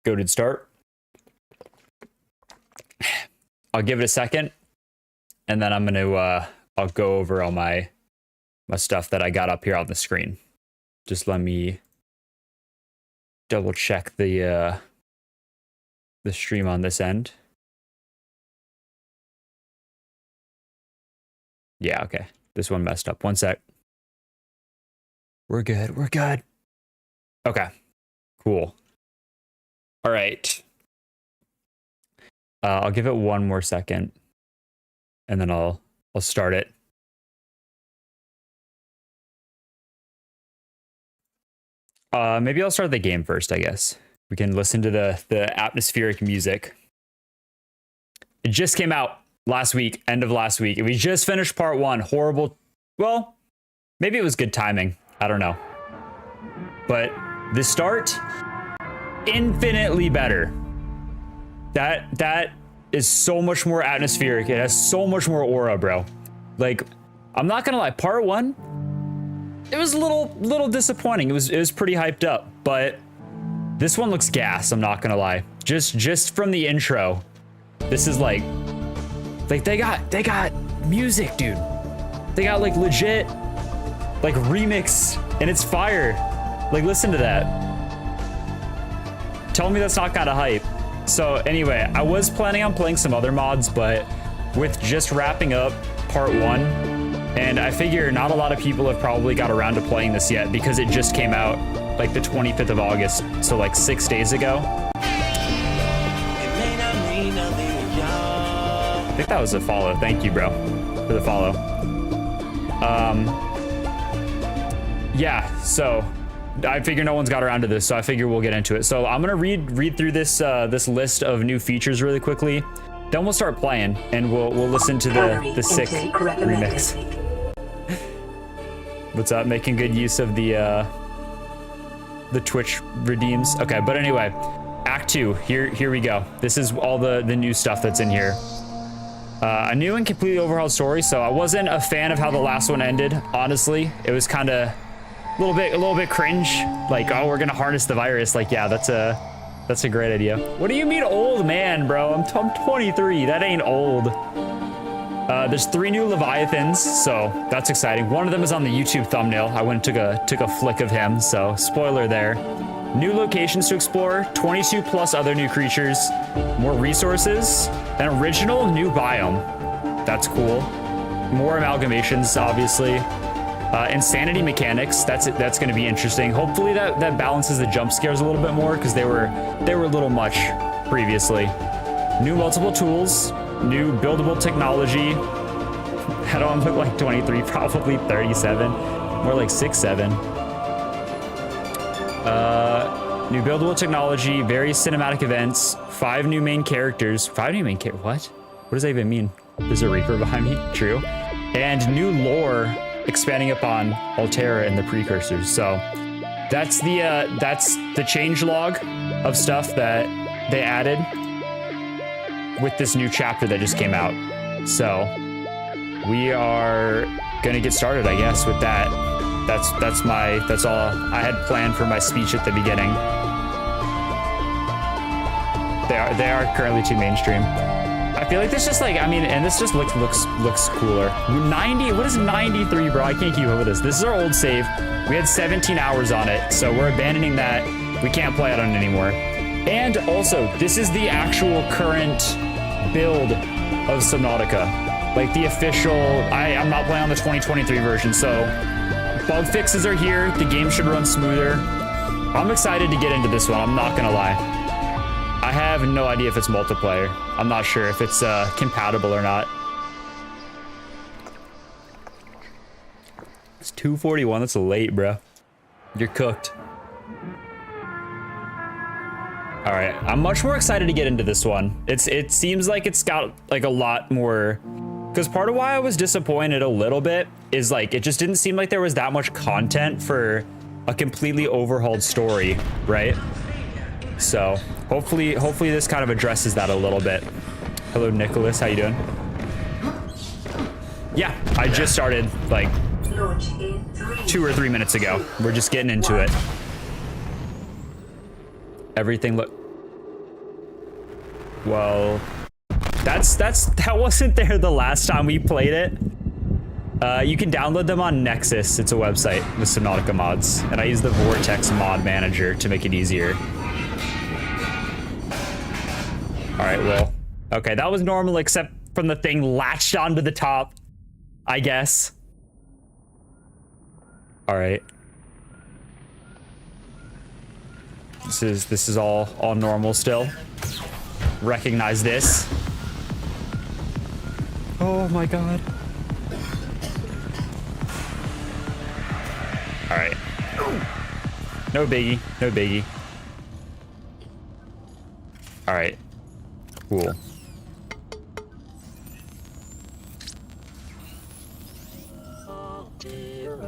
Go to start. I'll give it a second, and then I'm gonna I'll go over all my stuff that I got up here on the screen. Just let me double check the stream on this end. Yeah, okay. This one messed up. One sec. We're good. We're good. Okay. Cool. All right. I'll give it one more second, and then I'll start it. Maybe I'll start the game first, I guess. We can listen to the atmospheric music. It just came out last week, end of last week. We just finished part 1. Horrible. Well, maybe it was good timing. I don't know. But the start, infinitely better. That is so much more atmospheric. It has so much more aura, bro. Like, I'm not gonna lie, part 1, it was a little disappointing. It was pretty hyped up, but this one looks gas, I'm not gonna lie. Just from the intro, this is like they got music, dude. They got like legit like remix, and it's fire. Like, listen to that. Tell me that's not kind of hype. So anyway, I was planning on playing some other mods, but with just wrapping up part 1, and I figure not a lot of people have probably got around to playing this yet because it just came out like the 25th of August, so like 6 days ago. I think that was a follow. Thank you, bro, for the follow. Yeah, so I figure no one's got around to this, so I figure we'll get into it. So I'm gonna read through this this list of new features really quickly. Then we'll start playing, and we'll listen to the sick remix. What's up? Making good use of the Twitch redeems. Okay, but anyway, Act 2. Here we go. This is all the new stuff that's in here. A new and completely overhauled story. So I wasn't a fan of how the last one ended. Honestly, it was kind of a little bit cringe. Like, oh, we're gonna harness the virus. Like, yeah, that's a great idea. What do you mean old man, bro? I'm 23. That ain't old. There's 3 new Leviathans, so that's exciting. One of them is on the YouTube thumbnail. I went and took a flick of him, so spoiler there. New locations to explore, 22 plus other new creatures, more resources, an original new biome. That's cool. More amalgamations, obviously. Insanity mechanics, that's going to be interesting. Hopefully that balances the jump scares a little bit more, because they were a little much previously. New multiple tools, new buildable technology. I don't look like 23, probably 37, more like 6, 7. New buildable technology, various cinematic events, 5 new main characters. 5 new main characters? What does that even mean? There's a Reaper behind me. True. And new lore expanding upon Altera and the precursors. So that's the change log of stuff that they added with this new chapter that just came out. So we are gonna get started, I guess, with that. That's all I had planned for my speech at the beginning. They are currently too mainstream. I feel like this just like, I mean, and this just looks cooler. 90, what is 93, bro? I can't keep up with this. This is our old save. We had 17 hours on it, so we're abandoning that. We can't play it on it anymore. And also, this is the actual current build of Subnautica. Like the official, I'm not playing on the 2023 version, so bug fixes are here. The game should run smoother. I'm excited to get into this one, I'm not gonna lie. I have no idea if it's multiplayer. I'm not sure if it's compatible or not. It's 2:41, that's late, bro. You're cooked. All right, I'm much more excited to get into this one. It seems like it's got like a lot more, because part of why I was disappointed a little bit is like, it just didn't seem like there was that much content for a completely overhauled story, right? So hopefully this kind of addresses that a little bit. Hello, Nicholas, how you doing? Yeah, I just started like 2 or 3 minutes ago. We're just getting into it. Everything Well, that wasn't there the last time we played it. You can download them on Nexus. It's a website with Subnautica mods, and I use the Vortex mod manager to make it easier. All right, well, okay, that was normal except from the thing latched onto the top, I guess. All right. This is all normal still. Recognize this. Oh my god. All right. No biggie, no biggie. All right. Cool.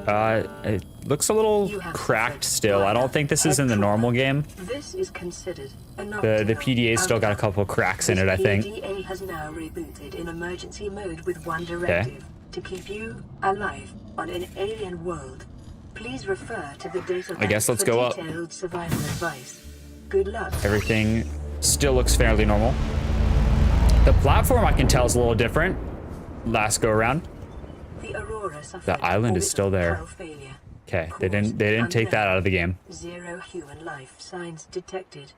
It looks a little cracked still. I don't think this is in the normal game. This is considered The PDA's still got a couple cracks in it, I think. PDA has now rebooted in emergency mode with one directive: to keep you alive on an alien world. Please refer to the data. I guess let's go up. Detailed survival advice. Good luck. Everything still looks fairly normal. The platform I can tell is a little different. Last go around. The island is still there. Okay, they didn't take that out of the game. Zero human life signs detected.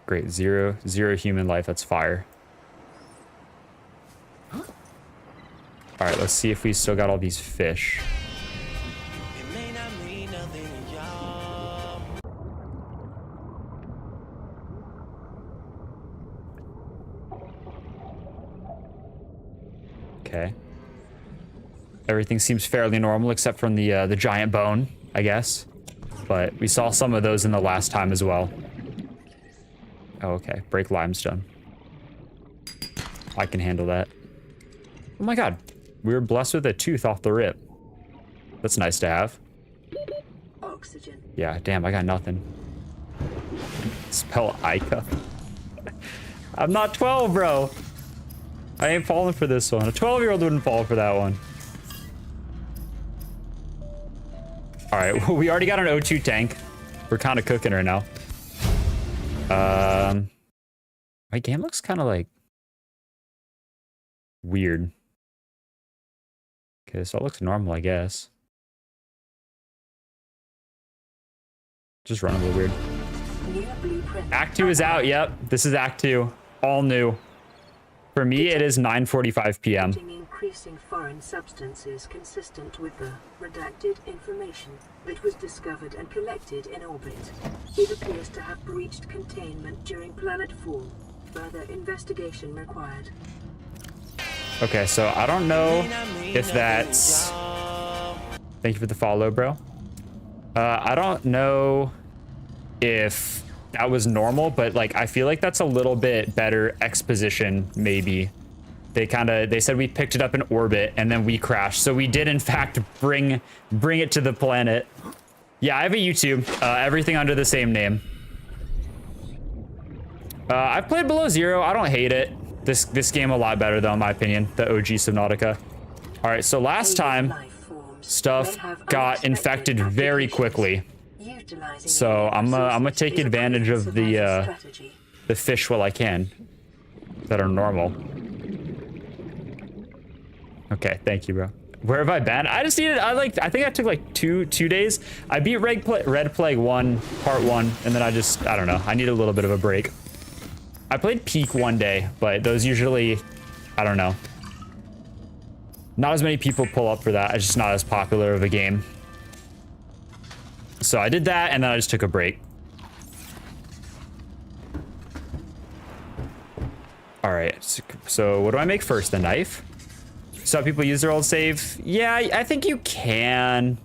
Great, zero human life. That's fire. All right, let's see if we still got all these fish. Okay. Everything seems fairly normal except from the giant bone, I guess. But we saw some of those in the last time as well. Oh, okay. Break limestone. I can handle that. Oh my god. We were blessed with a tooth off the rip. That's nice to have. Oxygen. Yeah, damn, I got nothing. Spell Ica. I'm not 12, bro. I ain't falling for this one. A 12-year-old wouldn't fall for that one. All right, well, we already got an O2 tank. We're kind of cooking right now. My game looks kind of like weird. Okay, so it looks normal, I guess. Just running a little weird. Act 2 is out, yep. This is Act 2. All new. For me, it is 9:45 p.m. Increasing foreign substances consistent with the redacted information that was discovered and collected in orbit. It appears to have breached containment during planetfall. Further investigation required. Okay, so I don't know if that's... Thank you for the follow, bro. I don't know if that was normal, but like I feel like that's a little bit better exposition, maybe. They said we picked it up in orbit and then we crashed. So we did in fact bring it to the planet. Yeah, I have a YouTube, everything under the same name. I've played Below Zero. I don't hate it. This game a lot better though, in my opinion, the OG Subnautica. All right, so last time stuff got infected very quickly. So I'm gonna take advantage of the fish while I can that are normal. Okay, thank you, bro. Where have I been? I just needed, I think I took like two days. I beat Red Plague 1, part 1, and then I don't know. I need a little bit of a break. I played Peak one day, but those usually, I don't know. Not as many people pull up for that. It's just not as popular of a game. So I did that, and then I just took a break. All right, so what do I make first? The knife? Some people use their old save. Yeah, I think you can,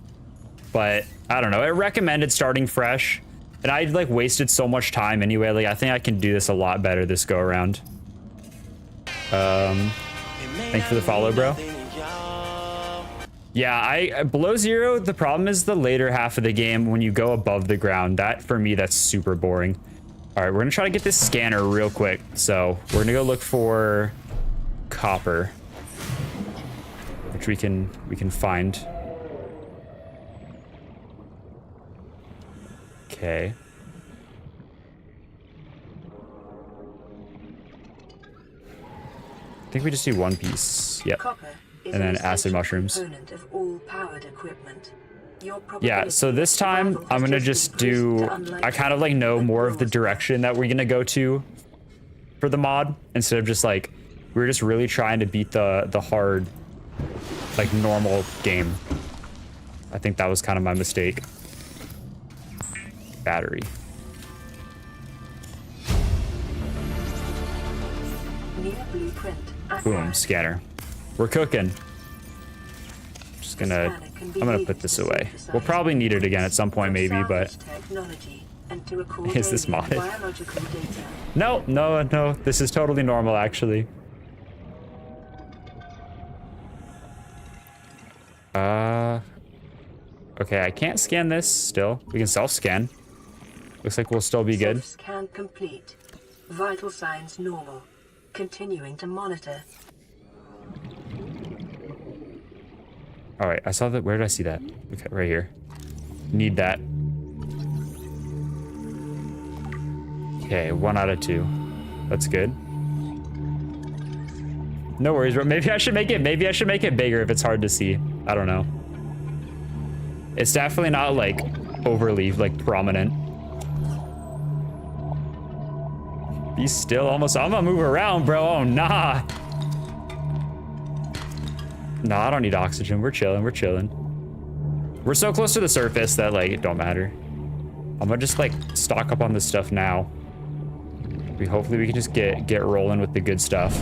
but I don't know. It recommended starting fresh, and I like wasted so much time anyway. Like I think I can do this a lot better this go around. Thanks for the follow, bro. Yeah, Below Zero, the problem is the later half of the game when you go above the ground. That, for me, that's super boring. All right, we're gonna try to get this scanner real quick. So we're gonna go look for copper, which we can find. Okay. think we just do one piece. Yep. Copper is And then an acid essential mushrooms. component of all powered equipment. Your Yeah, so probability this of time survival I'm has gonna just just do, increased to I unlikely, kind of like know but more of the yours- direction that we're gonna go to for the mod, instead of just like, we're just really trying to beat the hard, like normal game. I think that was kind of my mistake. Battery. Near blueprint Boom, acquired. scanner. We're cooking. Just gonna, I'm gonna put this away. We'll probably need it again at some point maybe, but Is this modded? no, no, no, this is totally normal actually. Okay, I can't scan this still. We can self-scan. Looks like we'll still be good. Scan complete. Vital signs normal. Continuing to monitor. All right, I saw that. Where did I see that? Okay, right here. Need that. Okay, 1 out of 2. That's good. No worries, bro. Maybe I should make it bigger if it's hard to see. I don't know. It's definitely not like overly like prominent. Be still almost. I'm gonna move around, bro. Oh, nah. No, I don't need oxygen. We're chilling. We're chilling. We're so close to the surface that like it don't matter. I'm gonna just like stock up on this stuff now. Hopefully we can just get rolling with the good stuff.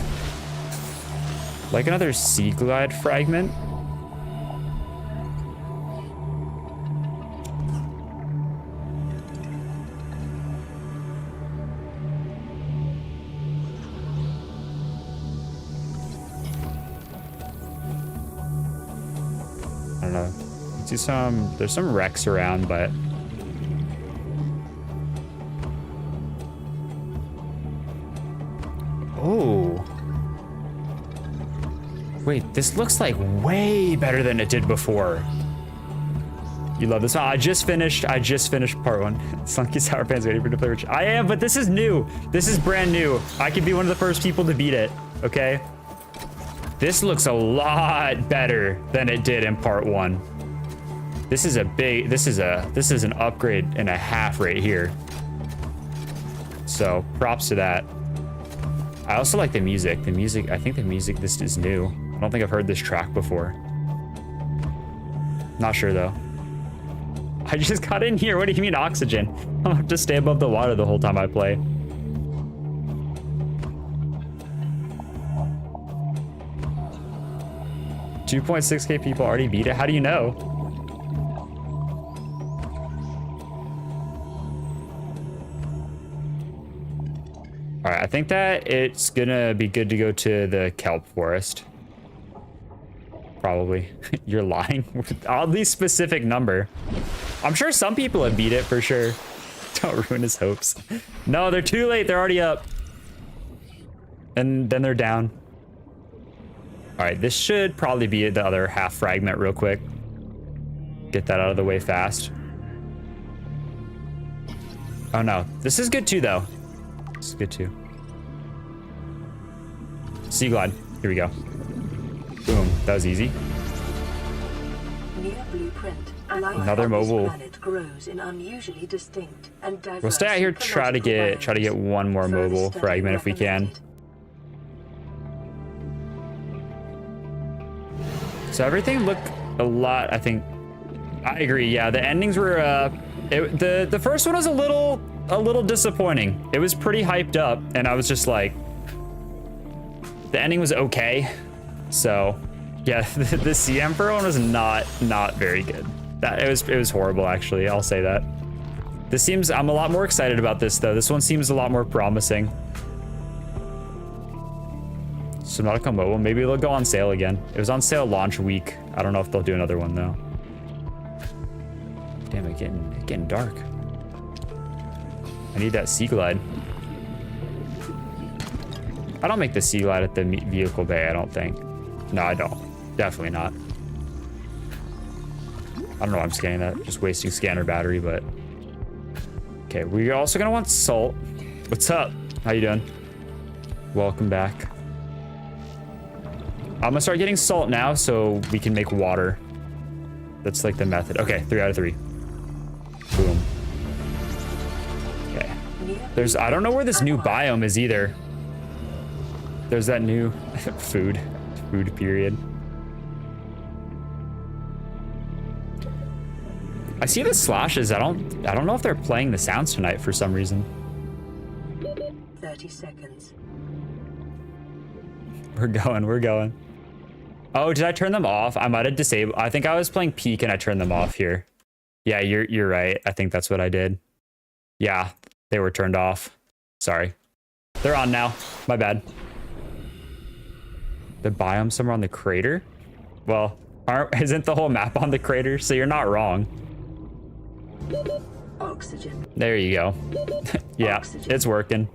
Like another sea glide fragment. I don't know. See there's some wrecks around, but oh. Wait, this looks like way better than it did before. You love this one? I just finished part 1. Slunky Sour Pants waiting for the player. I am, but this is new. This is brand new. I could be one of the first people to beat it, okay? This looks a lot better than it did in part 1. This is an upgrade and a half right here. So props to that. I also like the music. I think the music, this is new. I don't think I've heard this track before. Not sure though. I just got in here. What do you mean oxygen? I'm gonna have to stay above the water the whole time I play. $2.6K people already beat it. How do you know? All right, I think that it's gonna be good to go to the kelp forest. Probably. You're lying with all these specific number. I'm sure some people have beat it for sure. Don't ruin his hopes. No, they're too late. They're already up. And then they're down. All right, this should probably be the other half fragment real quick. Get that out of the way fast. Oh no, this is good too though. This is good too. Sea glide, here we go. Boom, that was easy. Near blueprint, life Another on this mobile. planet grows in unusually distinct and diverse We'll stay out here, try to ecological get biomes. one more Further mobile study fragment if we can. recommended. So everything looked a lot, I think. I agree, yeah, the endings were, the first one was a little disappointing. It was pretty hyped up, and I was just like, the ending was okay. So, yeah, the Sea Emperor one was not very good. It was horrible, actually. I'll say that. I'm a lot more excited about this though. This one seems a lot more promising. Subnautica mobile. Maybe it'll go on sale again. It was on sale launch week. I don't know if they'll do another one though. Damn, it's getting dark. I need that sea glide. I don't make the sea glide at the vehicle bay, I don't think. No, I don't. Definitely not. I don't know why I'm scanning that. Just wasting scanner battery, but... Okay, we're also gonna want salt. What's up? How you doing? Welcome back. I'm gonna start getting salt now so we can make water. That's like the method. Okay, 3 out of 3. Boom. Okay. I don't know where this new biome is either. There's that new food period. I see the slashes. I don't know if they're playing the sounds tonight for some reason. 30 seconds. We're going. Oh, did I turn them off? I might have disabled. I think I was playing peak and I turned them off here. Yeah, you're right. I think that's what I did. Yeah, they were turned off. Sorry. They're on now. My bad. The biome somewhere on the crater? Well, isn't the whole map on the crater? So you're not wrong. Oxygen. There you go. Yeah, Oxygen. It's working.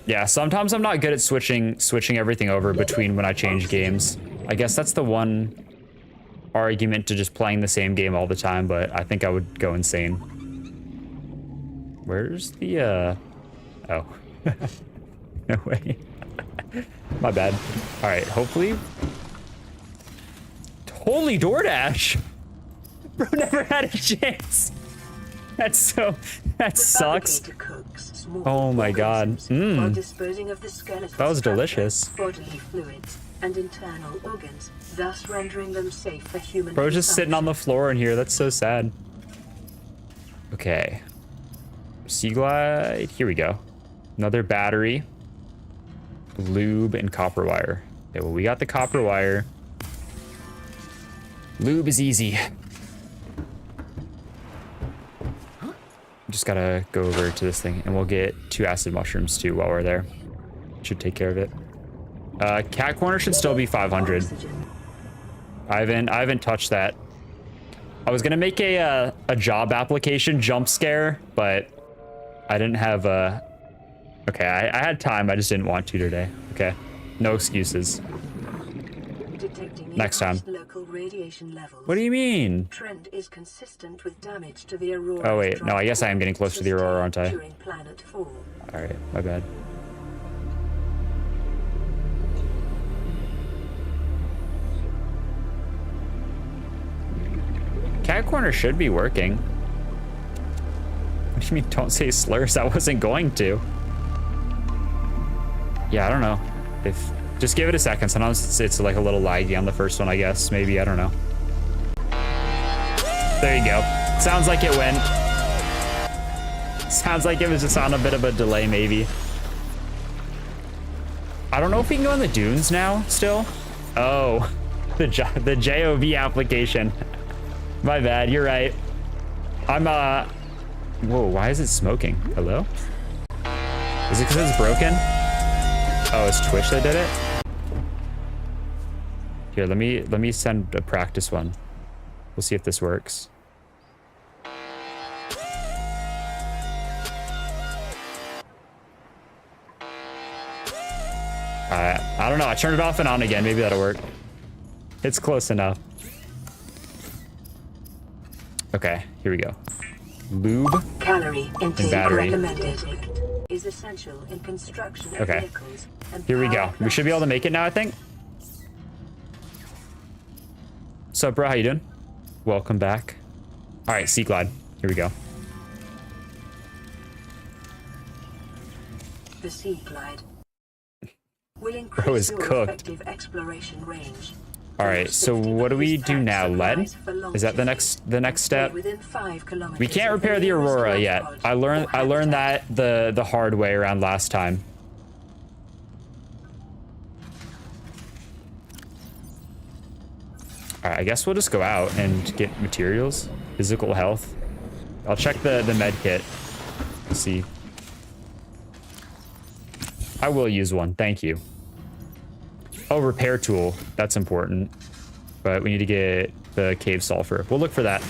Yeah, sometimes I'm not good at switching everything over between when I change games. I guess that's the one argument to just playing the same game all the time, but I think I would go insane. Where's the oh. No way. My bad. All right, hopefully. Holy DoorDash! Bro never had a chance. That sucks. Oh my god. That was delicious. Bodily fluids and internal organs, thus rendering them safe for human Bro just sitting on the floor in here. That's so sad. Okay. Sea glide. Here we go. Another battery. Lube and copper wire. Okay, well, we got the copper wire. Lube is easy. Just gotta go over to this thing and we'll get 2 acid mushrooms too while we're there. Should take care of it. Cat corner should still be 500. I haven't touched that. I was gonna make a job application jump scare, but I didn't have okay, I had time, I just didn't want to today. Okay, no excuses. Next time. Local radiation levels. What do you mean? Trend is consistent with damage to the aurora. Oh wait, no, I guess I am getting close to the aurora, aren't I? During planet fall. All right, my bad. Cat corner should be working. What do you mean don't say slurs? I wasn't going to. Yeah, I don't know. Just give it a second. Sometimes it's like a little laggy on the first one, I guess. Maybe, I don't know. There you go. Sounds like it went. Sounds like it was just on a bit of a delay, maybe. I don't know if we can go in the dunes now, still. Oh, the JOV application. My bad, you're right. I'm, whoa, why is it smoking? Hello? Is it because it's broken? Oh, it's Twitch that did it? Here, let me send a practice one. We'll see if this works. I don't know. I turned it off and on again. Maybe that'll work. It's close enough. Okay, here we go. Lube Calorie intake and battery. recommended. Is essential in construction of Okay. vehicles and Here we go. power We should be able to make it now, I think. What's up, bro? How you doing? Welcome back. All right, Sea Glide. Here we go. The Sea Glide will increase Bro is your cooked. effective exploration range. All right, so what do we do now? Lead? Is that the next step? Within 5 kilometers We can't of the repair the nearest aurora launch yet. pod I learned or that the hard way around last time. All right, I guess we'll just go out and get materials, physical health. I'll check the med kit. Let's see. I will use one, thank you. Oh, repair tool, that's important. But we need to get the cave sulfur. We'll look for that.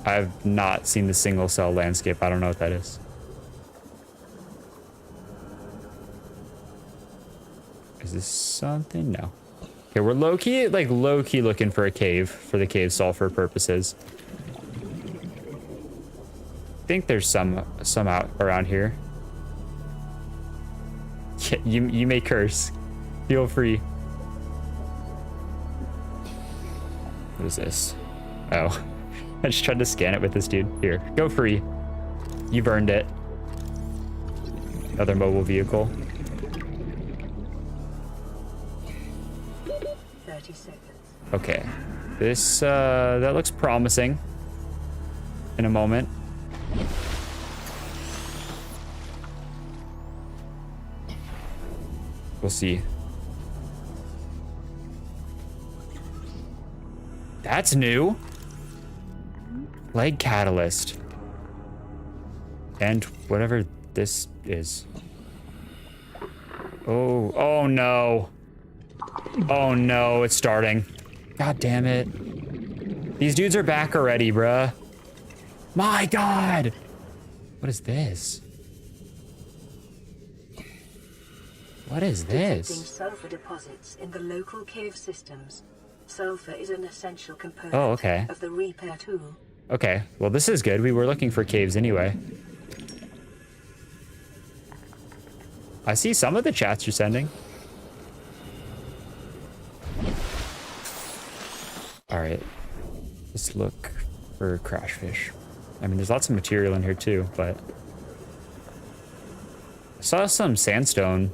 I've not seen the single cell landscape. I don't know what that is. Is this something? No. Okay, we're low-key looking for a cave for the cave sulfur purposes. think there's some out around here. Yeah, you may curse. Feel free. What is this? Oh, I just tried to scan it with this dude. Here, go free. You've earned it. Another mobile vehicle. 30 seconds. Okay, this that looks promising. In a moment. We'll see. That's new. Leg catalyst. And whatever this is. Oh no. Oh no, it's starting. God damn it. These dudes are back already, bruh. My God. What is this? What is Detecting this? sulfur deposits in the local cave systems. Sulfur is an essential component Okay. of the repair tool. Okay, well this is good. We were looking for caves anyway. I see some of the chats you're sending. All right, let's look for crash fish. I mean, there's lots of material in here too, but I saw some sandstone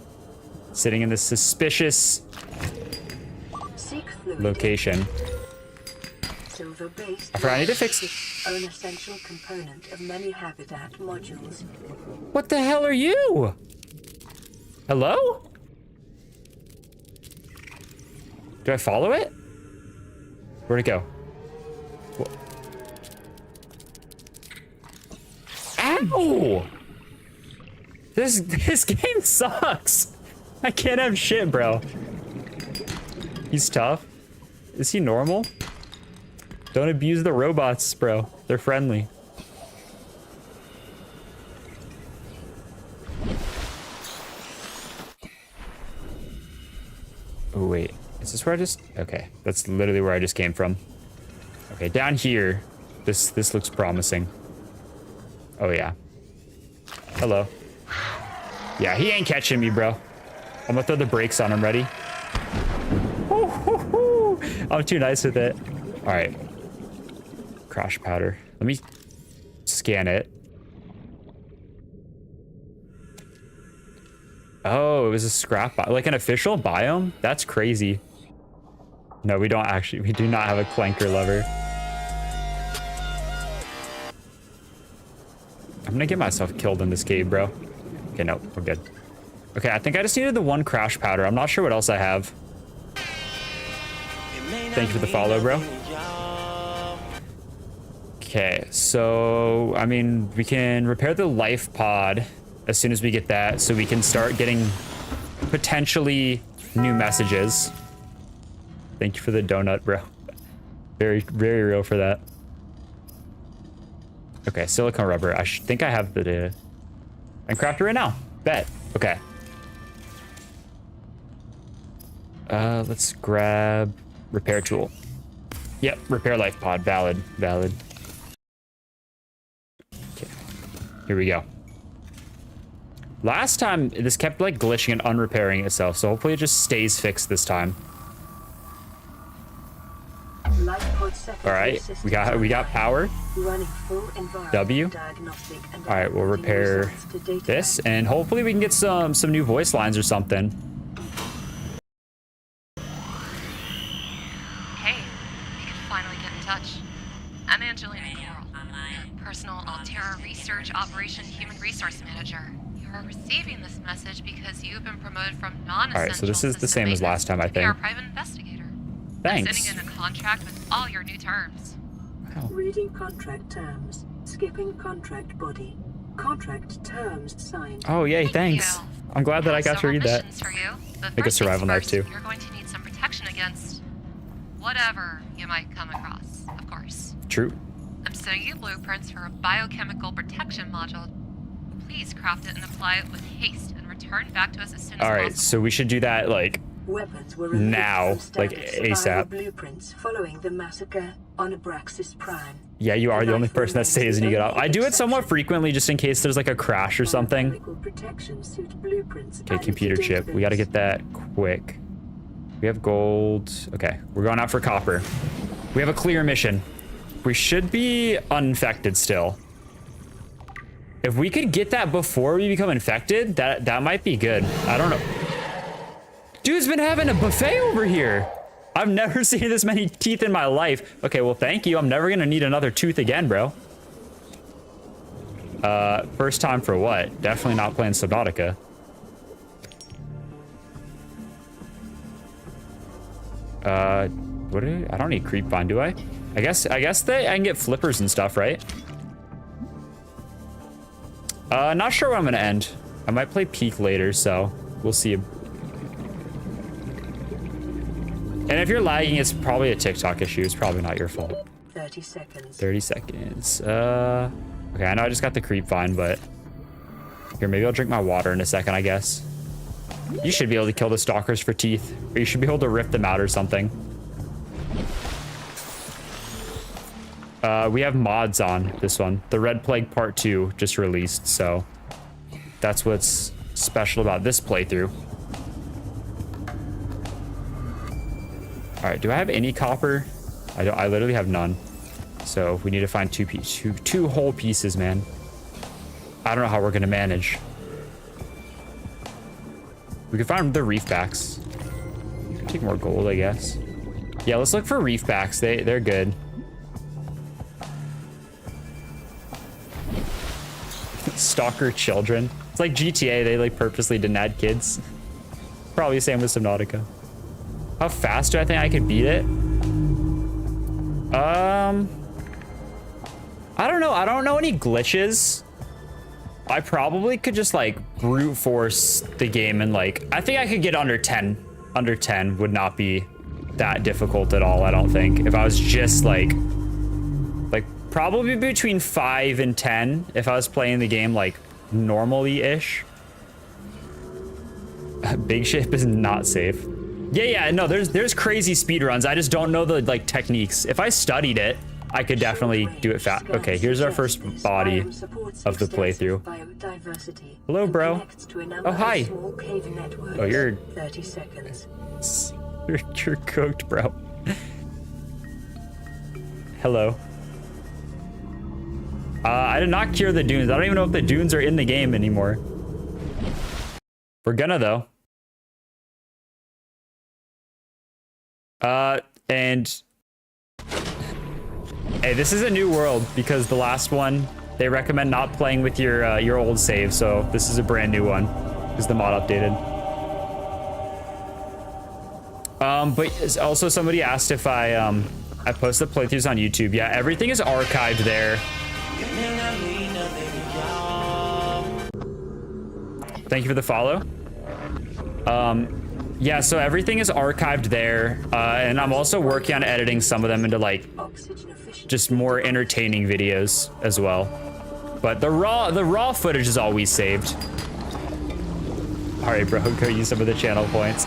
sitting in this suspicious Seek fluid. location. Silver-based I forgot, I need to fix- are an essential component of many habitat modules. What the hell are you? Hello? Do I follow it? Where'd it go? Ow! This game sucks. I can't have shit, bro. He's tough. Is he normal? Don't abuse the robots, bro. They're friendly. Oh wait, is this where I just? Okay, that's literally where I just came from. Okay, down here, this looks promising. Oh yeah. Hello. Yeah, he ain't catching me, bro. I'm gonna throw the brakes on him. Ready? I'm too nice with it. All right. Crash powder. Let me scan it. Oh, it was a scrap, like an official biome? That's crazy. No, we don't actually, we do not have a clanker lever. I'm gonna get myself killed in this cave, bro. Okay, no, we're good. Okay, I think I just needed the one crash powder. I'm not sure what else I have. Thank you for the follow, bro. Okay, so, I mean, we can repair the life pod as soon as we get that, so we can start getting potentially new messages. Thank you for the donut, bro. Very, very real for that. Okay, silicone rubber. I think I have the data. And craft it right now. Bet. Okay. Let's grab repair tool. Yep, repair life pod. Valid. Valid. Okay. Here we go. Last time, this kept like glitching and unrepairing itself, so hopefully it just stays fixed this time. All right, we got power. W. All right, we'll repair this, and hopefully we can get some new voice lines or something. Hey, we can finally get in touch. I'm Angelina Coral, Personal Altera Research Operation Human Resource Manager. You're receiving this message because you've been promoted from non-essential. All right, so this is the same as last time, I think. You're a private investigator. Thanks. I'm sending in a contract with all your new terms. Wow. Reading contract terms. Skipping contract body. Contract terms signed. Oh yay, thanks. you. I'm glad that I got to Several read that. missions for you, but Make a first survival things knife first, too. You're going to need some protection against whatever you might come across, of course. True. I'm sending you blueprints for a biochemical protection module. Please craft it and apply it with haste and return back to us as soon as All right, possible. so we should do that like Weapons were removed now, from standard like survival ASAP. blueprints following the massacre on Abraxas Prime. Yeah, you are the only person that stays when you get up. I do it somewhat frequently just in case there's like a crash or something. Okay, computer chip. We got to get that quick. We have gold. Okay, we're going out for copper. We have a clear mission. We should be uninfected still. If we could get that before we become infected, that might be good. I don't know. Dude's been having a buffet over here. I've never seen this many teeth in my life. Okay, well, thank you. I'm never gonna need another tooth again, bro. First time for what? Definitely not playing Subnautica. What do I don't need creep vine, do I? I guess I can get flippers and stuff, right? Not sure where I'm gonna end. I might play Peak later, so we'll see. And if you're lagging, it's probably a TikTok issue. It's probably not your fault. 30 seconds. 30 seconds. Okay, I know I just got the creep vine, but here, maybe I'll drink my water in a second, I guess. You should be able to kill the stalkers for teeth, or you should be able to rip them out or something. We have mods on this one. The Red Plague Part 2 just released, so that's what's special about this playthrough. All right, do I have any copper? I literally have none. So we need to find two whole pieces, man. I don't know how we're gonna manage. We could find the reef backs. Take more gold, I guess. Yeah, let's look for reef backs. They're good. Stalker children. It's like GTA. They like purposely didn't add kids. Probably the same with Subnautica. How fast do I think I could beat it? I don't know. I don't know any glitches. I probably could just like brute force the game and like, I think I could get under 10. Under 10 would not be that difficult at all, I don't think. If I was just like probably between 5 and 10 if I was playing the game like normally-ish. Big ship is not safe. Yeah, no, there's crazy speed runs. I just don't know the like techniques. If I studied it, I could definitely do it fast. Okay, here's our first body of the playthrough. Hello, bro. Oh, hi. Oh, you're 30 seconds. You're cooked, bro. Hello. I did not cure the dunes. I don't even know if the dunes are in the game anymore. We're gonna though. And hey, this is a new world because the last one they recommend not playing with your old save, so this is a brand new one because the mod updated. But also somebody asked if I post the playthroughs on YouTube. Yeah, everything is archived there. Thank you for the follow. Yeah, so everything is archived there, and I'm also working on editing some of them into like just more entertaining videos as well. But the raw footage is always saved. All right, bro, go use some of the channel points.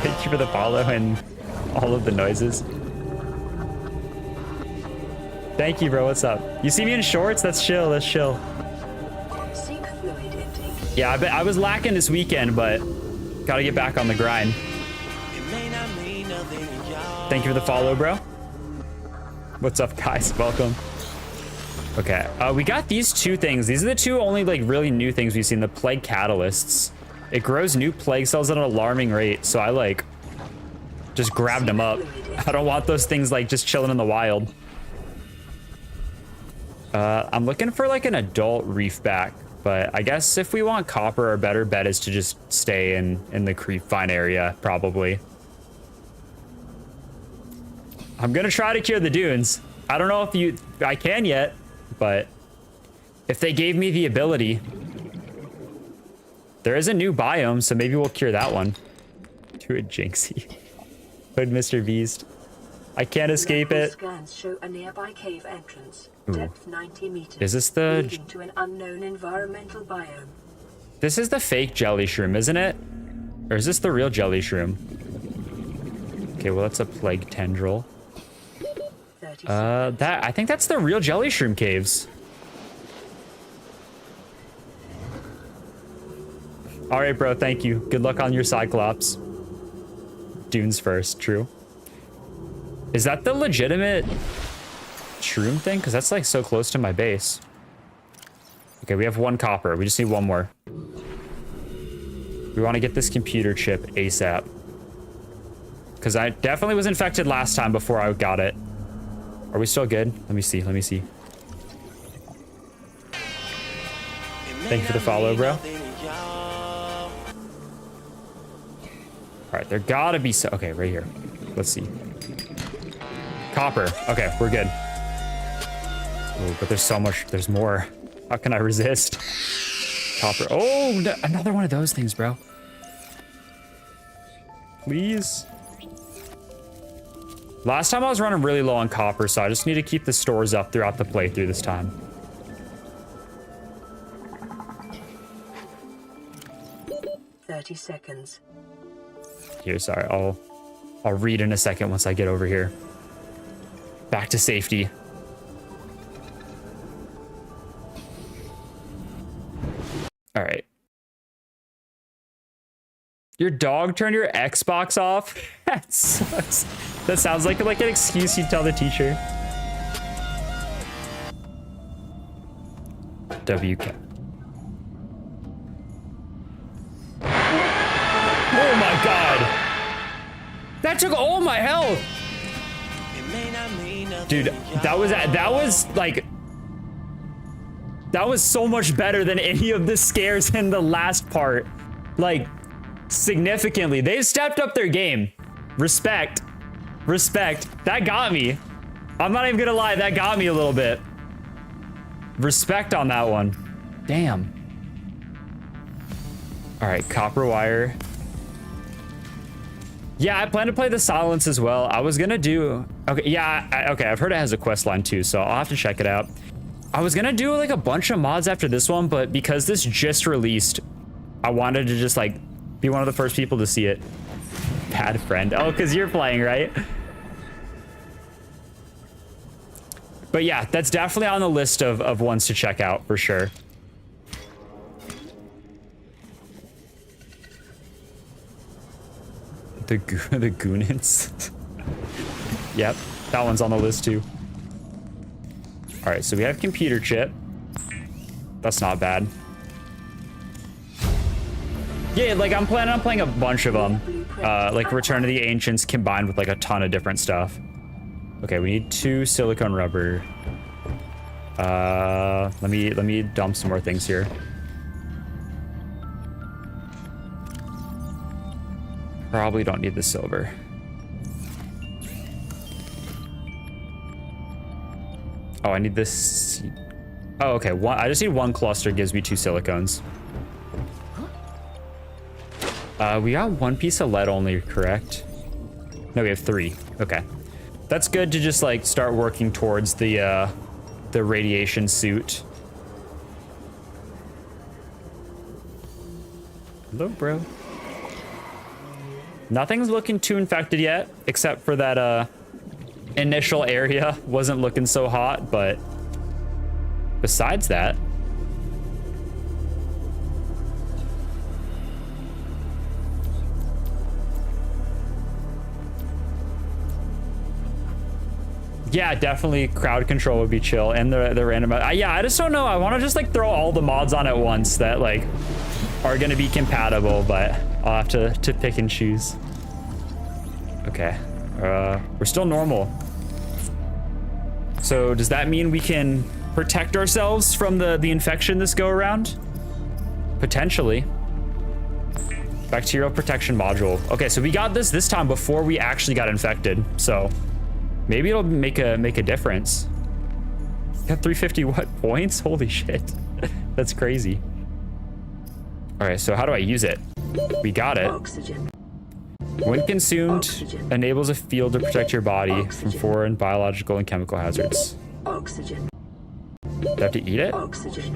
Thank you for the follow and all of the noises. Thank you, bro. What's up? You see me in shorts? That's chill. That's chill. Yeah, I was lacking this weekend, but gotta get back on the grind. Thank you for the follow, bro. What's up, guys? Welcome. Okay, we got these two things. These are the two only like really new things we've seen. The plague catalysts. It grows new plague cells at an alarming rate, so I like just grabbed them up. I don't want those things like just chilling in the wild. I'm looking for like an adult reef back, but I guess if we want copper, our better bet is to just stay in the creep vine area, probably. I'm gonna try to cure the dunes. I don't know if I can yet, but if they gave me the ability. There is a new biome, so maybe we'll cure that one. Do it, Jinxie. Hood Mr. Beast. I can't escape it. Scans show a nearby cave entrance. Ooh. Depth 90 meters. Is this the... leading to an unknown environmental biome. This is the fake jelly shroom, isn't it? Or is this the real jelly shroom? Okay, well, that's a plague tendril. I think that's the real jelly shroom caves. All right, bro, thank you. Good luck on your Cyclops. Dunes first, true. Is that the legitimate shroom thing? Because that's like so close to my base. Okay, we have 1 copper. We just need 1 more. We want to get this computer chip ASAP. Because I definitely was infected last time before I got it. Are we still good? Let me see. Let me see. Thank you for the follow, bro. All right, there gotta be so. Okay, right here. Let's see. Copper. Okay, we're good. Oh, but there's so much. There's more. How can I resist? Copper. Oh, another one of those things, bro. Please. Last time I was running really low on copper, so I just need to keep the stores up throughout the playthrough this time. "30 seconds. Here, sorry. I'll read in a second once I get over here. Back to safety. All right. Your dog turned your Xbox off? That sucks. That sounds like an excuse you tell the teacher. WK. Oh my god! That took all my health! Dude, that was so much better than any of the scares in the last part. Like, significantly. They've stepped up their game. Respect. Respect. That got me. I'm not even gonna lie, that got me a little bit. Respect on that one. Damn. All right, copper wire. Yeah, I plan to play the Silence as well. I was gonna do... Okay, yeah, okay, I've heard it has a quest line too, so I'll have to check it out. I was gonna do like a bunch of mods after this one, but because this just released, I wanted to just like be one of the first people to see it. Bad friend. Oh, because you're playing, right? But yeah, that's definitely on the list of ones to check out for sure. The Goonits. Yep, that one's on the list too. All right, so we have computer chip. That's not bad. Yeah, like I'm planning on playing a bunch of them. Like Return of the Ancients combined with like a ton of different stuff. Okay, we need 2 silicone rubber. Let me dump some more things here. Probably don't need the silver. Oh, I need this. Oh, okay. I just need 1 cluster, gives me 2 silicones. We got 1 piece of lead only, correct? No, we have 3. Okay. That's good to just like start working towards the radiation suit. Hello, bro. Nothing's looking too infected yet, except for that initial area wasn't looking so hot, but besides that, yeah, definitely crowd control would be chill, and the random. Yeah, I just don't know. I want to just like throw all the mods on at once that like are gonna be compatible, but I'll have to pick and choose. Okay, we're still normal. So does that mean we can protect ourselves from the infection this go around? Potentially. Bacterial protection module. Okay, so we got this time before we actually got infected, so maybe it'll make a difference. Got 350 what points? Holy shit. That's crazy. All right, so how do I use it? We got it. Oxygen. When consumed, Oxygen. enables a field to protect your body from foreign biological and chemical hazards. Oxygen. Do I have to eat it? Oxygen.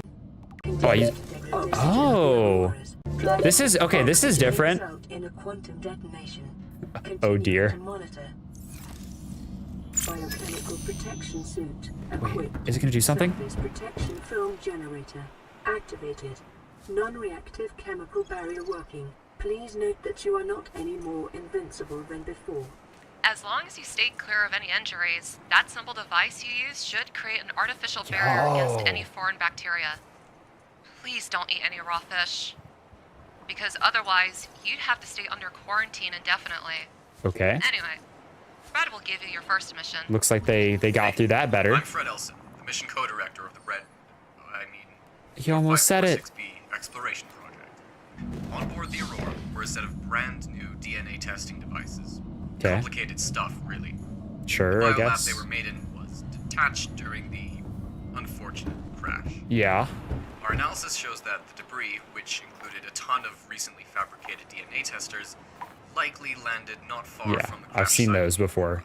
Oh, I use... Oh. This is, okay, this is different. In a quantum detonation. Oh dear. Biochemical protection suit. Wait, is it gonna do something? Surface protection film generator activated. Non-reactive chemical barrier working. Please note that you are not any more invincible than before. As long as you stay clear of any injuries, that simple device you use should create an artificial barrier against any foreign bacteria. Please don't eat any raw fish, because otherwise you'd have to stay under quarantine indefinitely. Okay. Anyway, Fred will give you your first mission. Looks like they got through that better. I'm Fred Elson, the mission co-director of the He almost said it. 546B exploration project. On board the Aurora were a set of brand new DNA testing devices. Okay. Complicated stuff, really. Sure, The I biolab guess. they were made in was detached during the unfortunate crash. Yeah. Our analysis shows that the debris, which included a ton of recently fabricated DNA testers, likely landed not far Yeah, from the crash I've seen site. those before.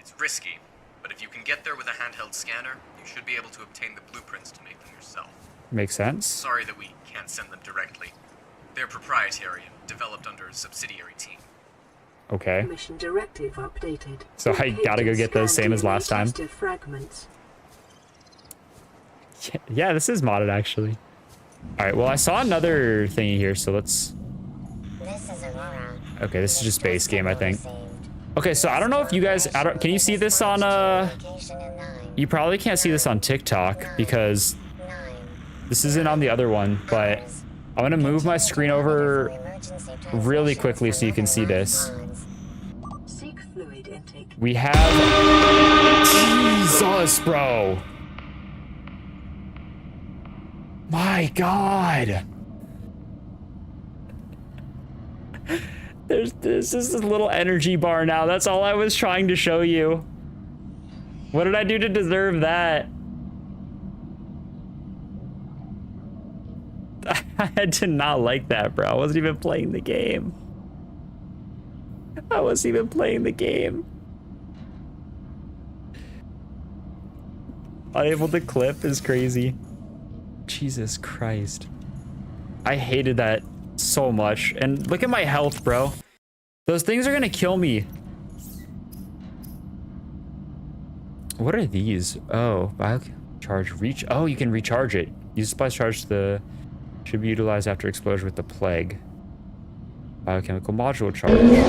It's risky, but if you can get there with a handheld scanner, you should be able to obtain the blueprints to make them yourself. Makes sense. Sorry that we can't send them directly. They're proprietary and developed under a subsidiary team. Okay. Mission directive updated. So I gotta go get those same as last time. Fragments. Yeah, this is modded actually. All right, well, I saw another thingy here, so let's... This is Aurora. Okay, this is just base game, I think. Okay, so I don't know if you guys... can you see this on... You probably can't see this on TikTok because this isn't on the other one, but I'm gonna move my screen over really quickly so you can see this. Seek fluid intake. We have... Jesus, bro! My God! This is a little energy bar now. That's all I was trying to show you. What did I do to deserve that? I did not like that, bro. I wasn't even playing the game. I wasn't even playing the game. Unable to clip is crazy. Jesus Christ. I hated that so much. And look at my health, bro. Those things are gonna kill me. What are these? Oh, charge reach. Oh, you can recharge it. Use supplies charge the should be utilized after exposure with the plague. Biochemical module charge. Okay.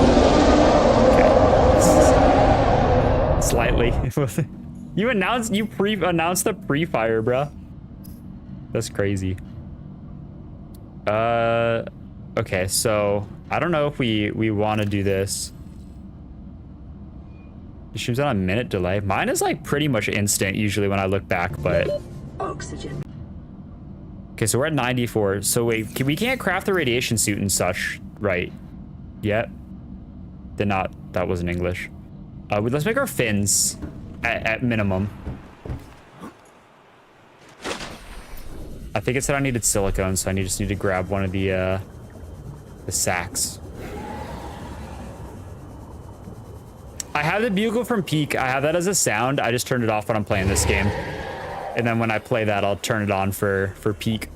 Slightly. You pre-announced the pre-fire, bruh. That's crazy. Okay, so I don't know if we want to do this. It seems on a minute delay. Mine is like pretty much instant usually when I look back, but Oxygen. okay, so we're at 94. So wait, we can't craft the radiation suit and such, right? Yet. That wasn't English. Let's make our fins at minimum. I think it said I needed silicone, so I just need to grab one of the sacks. I have the bugle from Peak. I have that as a sound. I just turned it off when I'm playing this game. And then when I play that, I'll turn it on for Peak.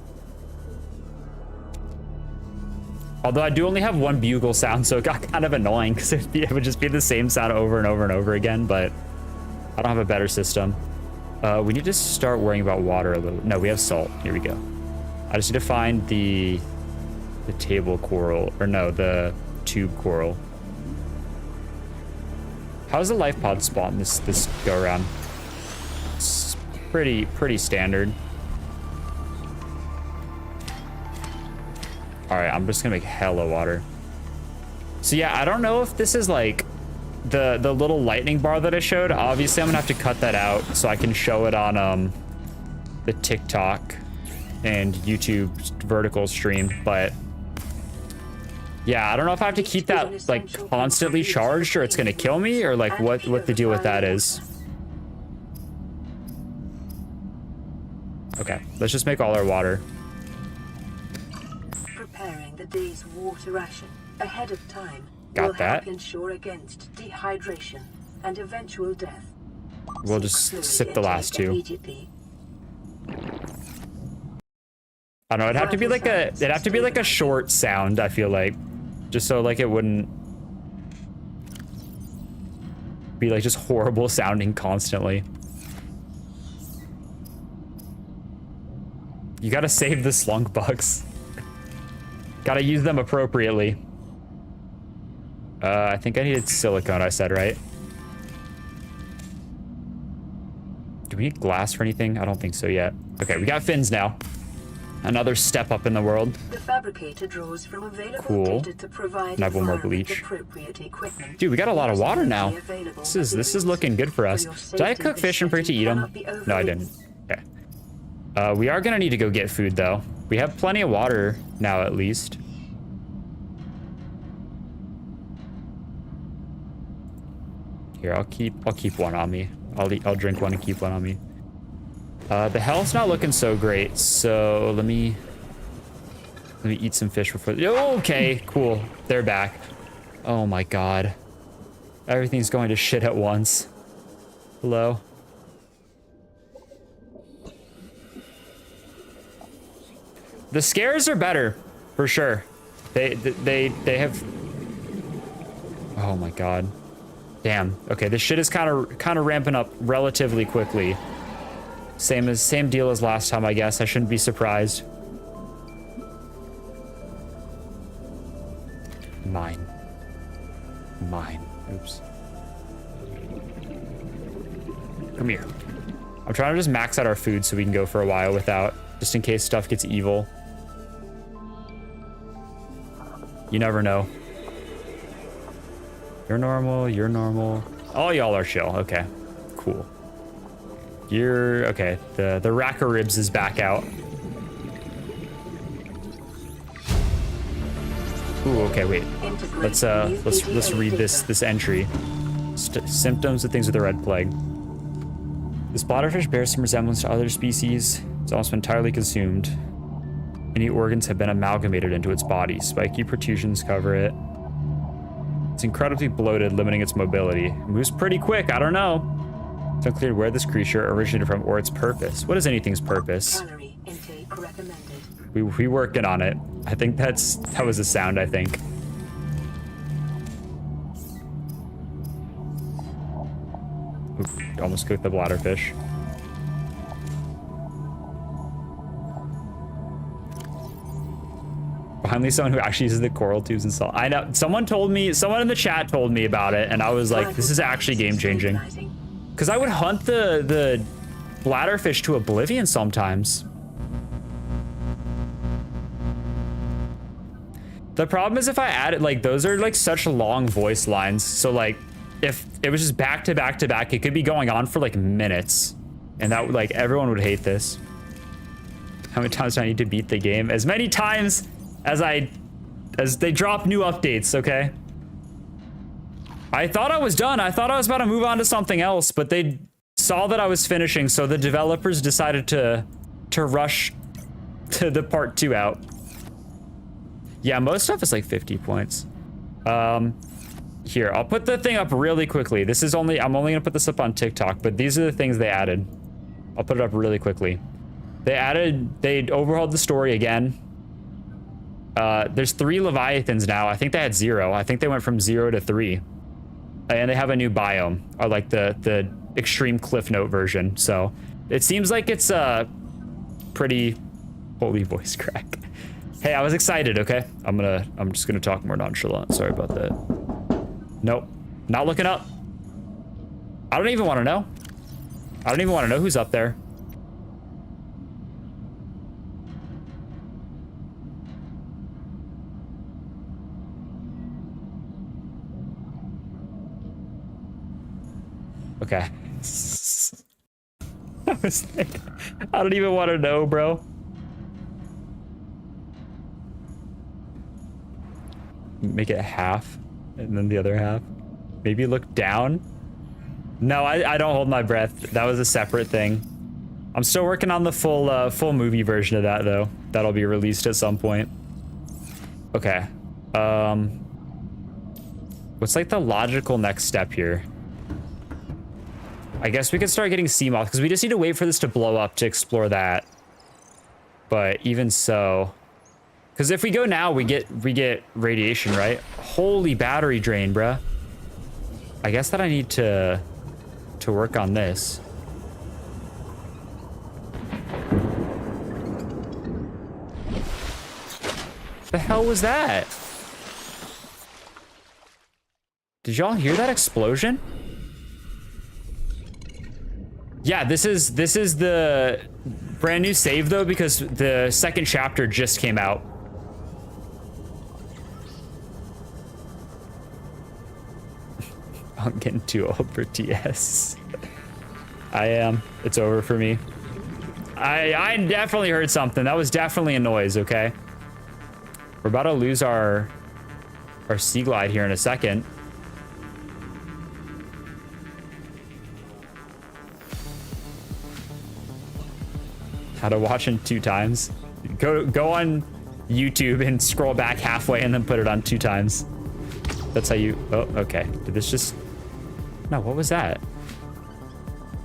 Although I do only have one bugle sound, so it got kind of annoying because it would just be the same sound over and over and over again, but I don't have a better system. We need to start worrying about water a little. No, we have salt. Here we go. I just need to find the table coral, or no, the tube coral. How's the life pod spawn this go around? It's pretty standard. All right, I'm just gonna make hella water. So yeah, I don't know if this is like the little lightning bar that I showed. Obviously, I'm gonna have to cut that out so I can show it on the TikTok and YouTube vertical stream. But yeah, I don't know if I have to keep that like constantly charged or it's gonna kill me, or like what the deal with that is. Okay, let's just make all our water. Preparing the day's water ration ahead of time Got will that. help ensure against dehydration and eventual death. We'll Seek just fluid sip the last intake two. immediately. I don't know, it'd have to be like a short sound, I feel like. Just so like it wouldn't be like just horrible sounding constantly. You gotta save the slunk bugs. Gotta use them appropriately. I think I needed silicone, I said, right? Do we need glass for anything? I don't think so yet. Okay, we got fins now. Another step up in the world. The fabricator draws from available Cool. data to provide And I have one more environment bleach. appropriate equipment. Dude, we got a lot of water now. Available This is materials. looking good for us. For your Did I safety, cook this fish and forget to eat them? cannot be No, I overlooked. didn't. Okay. We are gonna need to go get food though. We have plenty of water now, at least. Here, I'll keep one on me. I'll drink one and keep one on me. The health's not looking so great, so let me eat some fish before. Oh, okay, cool. They're back. Oh my god. Everything's going to shit at once. Hello. The scares are better, for sure. They have. Oh my god. Damn. Okay, this shit is kind of ramping up relatively quickly. Same deal as last time, I guess. I shouldn't be surprised. Mine. Oops. Come here. I'm trying to just max out our food so we can go for a while without, just in case stuff gets evil. You never know. You're normal, you're normal. All y'all are chill. Okay, cool. You're okay. The rack of ribs is back out. Ooh, okay, wait. Let's read this entry. Symptoms of things with the red plague. This bladderfish bears some resemblance to other species. It's almost entirely consumed. Any organs have been amalgamated into its body. Spiky protrusions cover it. It's incredibly bloated, limiting its mobility. It moves pretty quick. I don't know. It's unclear where this creature originated from or its purpose. What is anything's purpose? Calorie intake recommended. We working on it. I think that was a sound, I think. Oof, almost cooked the bladderfish. Finally, someone who actually uses the coral tubes and salt. I know, someone in the chat told me about it, and I was like, this is actually game changing. Because I would hunt the bladderfish to oblivion sometimes. The problem is if I add it, like, those are like such long voice lines. So like, if it was just back to back to back, it could be going on for like minutes. And that would, like, everyone would hate this. How many times do I need to beat the game? As many times as they drop new updates, okay? I thought I was done. I thought I was about to move on to something else, but they saw that I was finishing, so the developers decided to rush to the part 2 out. Yeah, most stuff is like 50 points. Here, I'll put the thing up really quickly. I'm only gonna put this up on TikTok, but these are the things they added. I'll put it up really quickly. They overhauled the story again. There's 3 Leviathans now. I think they had 0. I think they went from 0 to 3. And they have a new biome, or like the extreme cliff note version. So it seems like it's a pretty holy voice crack. Hey, I was excited, okay? I'm just gonna talk more nonchalant. Sorry about that. Nope, not looking up. I don't even want to know. I don't even want to know who's up there. Okay. I was like, I don't even want to know, bro. Make it half, and then the other half. Maybe look down. No, I don't hold my breath. That was a separate thing. I'm still working on the full movie version of that, though. That'll be released at some point. Okay. What's like the logical next step here? I guess we could start getting sea moth, because we just need to wait for this to blow up to explore that. But even so, because if we go now, we get radiation, right? Holy battery drain, bruh. I guess that I need to work on this. The hell was that? Did y'all hear that explosion? Yeah, this is the brand new save though, because the second chapter just came out. I'm getting too old for TS. I am. It's over for me. I definitely heard something. That was definitely a noise, okay? We're about to lose our sea glide here in a second. How to watch in 2 times. Go on YouTube and scroll back halfway and then put it on 2 times. That's how you... Oh, okay. Did this just... No, what was that?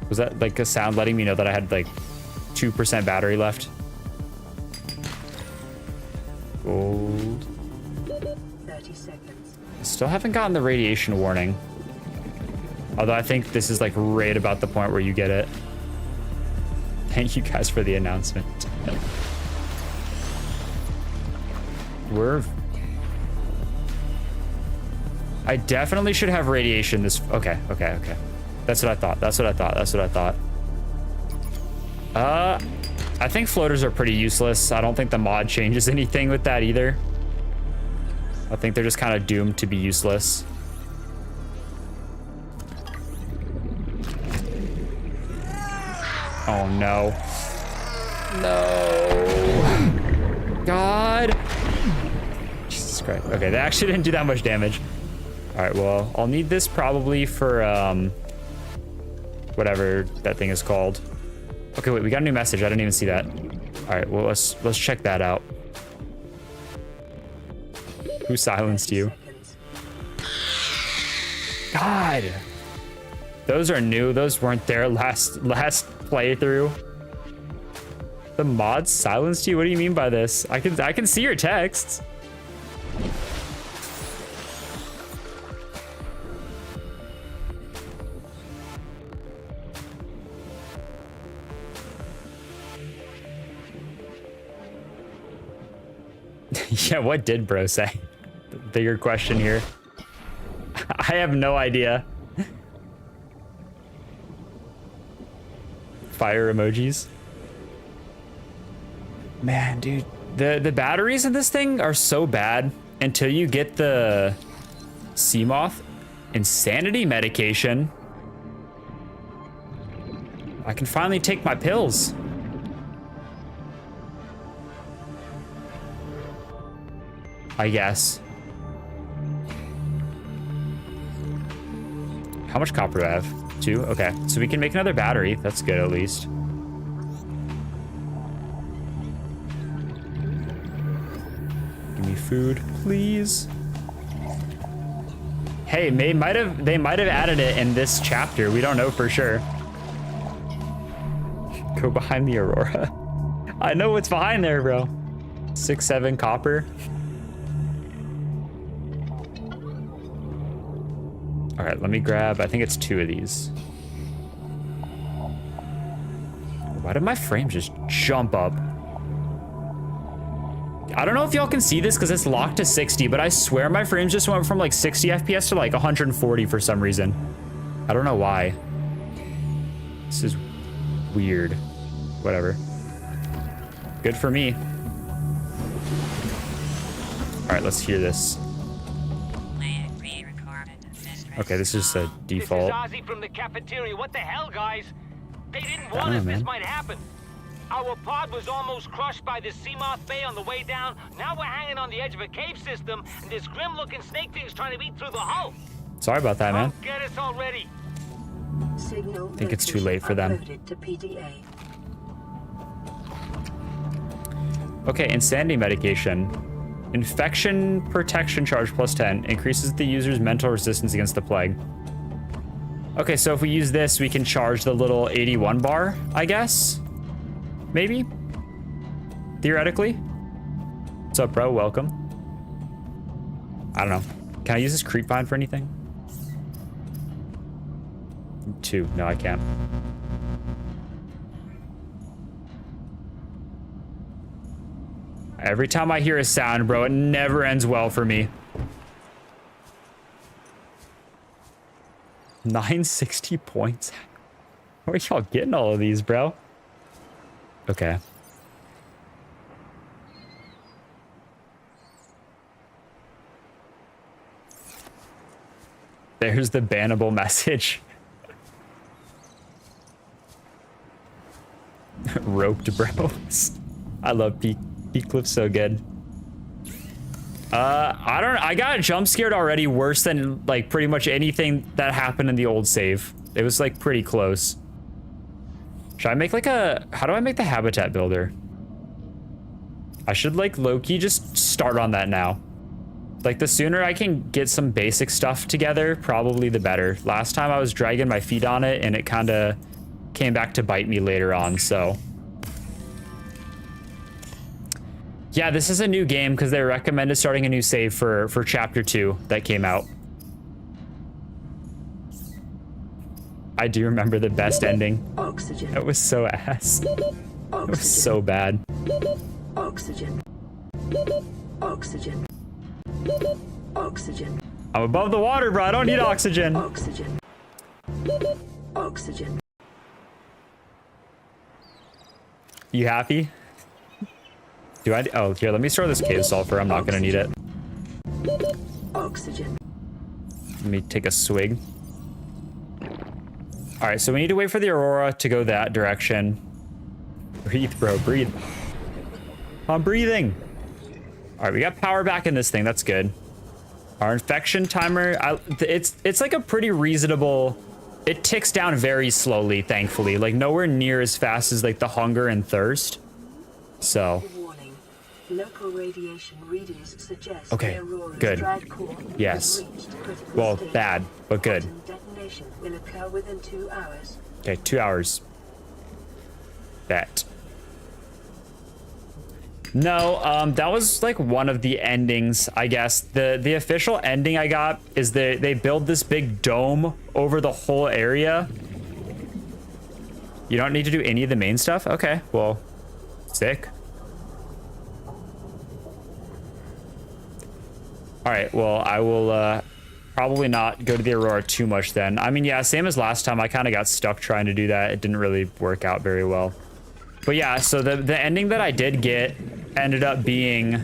Was that like a sound letting me know that I had like 2% battery left? Gold. 30 seconds. Still haven't gotten the radiation warning. Although I think this is like right about the point where you get it. Thank you guys for the announcement. I definitely should have radiation this... Okay. That's what I thought. I think floaters are pretty useless. I don't think the mod changes anything with that either. I think they're just kind of doomed to be useless. Oh no. No. God. Jesus Christ. Okay, that actually didn't do that much damage. All right, well, I'll need this probably for whatever that thing is called. Okay, wait, we got a new message. I didn't even see that. All right, well, let's check that out. Who silenced you? God. Those are new. Those weren't there last playthrough. The mod silenced you? What do you mean by this? I can see your texts. Yeah, what did bro say? Bigger question here. I have no idea. Fire emojis. Man, dude, the batteries in this thing are so bad until you get the Seamoth insanity medication. I can finally take my pills. I guess. How much copper do I have? 2? Okay, so we can make another battery. That's good, at least. Give me food, please. Hey, they might have added it in this chapter. We don't know for sure. Go behind the Aurora. I know what's behind there, bro. 6, 7 copper. All right, let me grab, I think it's 2 of these. Why did my frame just jump up? I don't know if y'all can see this because it's locked to 60, but I swear my frames just went from like 60 FPS to like 140 for some reason. I don't know why. This is weird. Whatever. Good for me. All right, let's hear this. Okay, this is a default. This is Ozzy from the cafeteria. What the hell, guys? They didn't warn us this might happen. Our pod was almost crushed by this Seamoth Bay on the way down. Now we're hanging on the edge of a cave system, and this grim-looking snake thing's trying to eat through the hull. Sorry about that, man. Oh, get us already. Signal I think it's too late for them. to PDA. Okay, insanity medication. Infection protection charge plus 10 increases the user's mental resistance against the plague. Okay, so if we use this, we can charge the little 81 bar, I guess? Maybe? theoretically. What's up, bro? Welcome. I don't know. Can I use this creep vine for anything? 2. No, I can't. Every time I hear a sound, bro, it never ends well for me. 960 points. Where are y'all getting all of these, bro? Okay. There's the bannable message. Roped bros. I love Peak Cliff so good. I got jump scared already worse than like pretty much anything that happened in the old save. It was like pretty close. Should I make like how do I make the habitat builder? I should like low-key just start on that now. Like the sooner I can get some basic stuff together, probably the better. Last time I was dragging my feet on it and it kind of came back to bite me later on, so. Yeah, this is a new game because they recommended starting a new save for chapter 2 that came out. I do remember the best ending. Oxygen. That was so ass. It was so bad. Oxygen. Oxygen. Oxygen. I'm above the water, bro. I don't need oxygen. Oxygen. Oxygen. You happy? Do I? Oh, here, let me store this cave sulfur. I'm not gonna need it. Oxygen. Let me take a swig. All right, so we need to wait for the aurora to go that direction. Breathe, bro, breathe. I'm breathing. All right, we got power back in this thing. That's good. Our infection timer, it's like a pretty reasonable. It ticks down very slowly, thankfully. Like nowhere near as fast as like the hunger and thirst. So. Warning. Local radiation readings suggest Okay, the aurora's good. dried core Yes. has reached critical Well, state. bad, but good. Quantum detonation will occur within 2 hours. Okay, 2 hours. Bet. No, that was like one of the endings, I guess. The official ending I got is they build this big dome over the whole area. You don't need to do any of the main stuff? Okay, well, sick. All right, well, I will probably not go to the aurora too much then. I mean, yeah, same as last time. I kind of got stuck trying to do that. It didn't really work out very well. But yeah, so the ending that I did get ended up being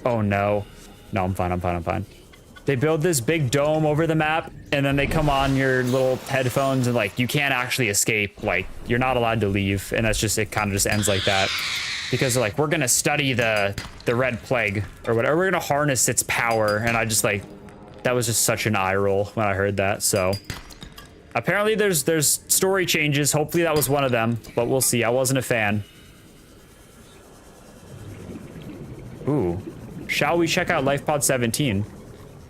oh no. No, I'm fine. They build this big dome over the map and then they come on your little headphones and like you can't actually escape. Like you're not allowed to leave, and that's just, it kind of just ends like that. Because they're like, we're gonna study the red plague or whatever, we're gonna harness its power, and I just like, that was just such an eye roll when I heard that. So apparently there's story changes. Hopefully that was one of them, but we'll see. I wasn't a fan. Ooh, shall we check out LifePod 17?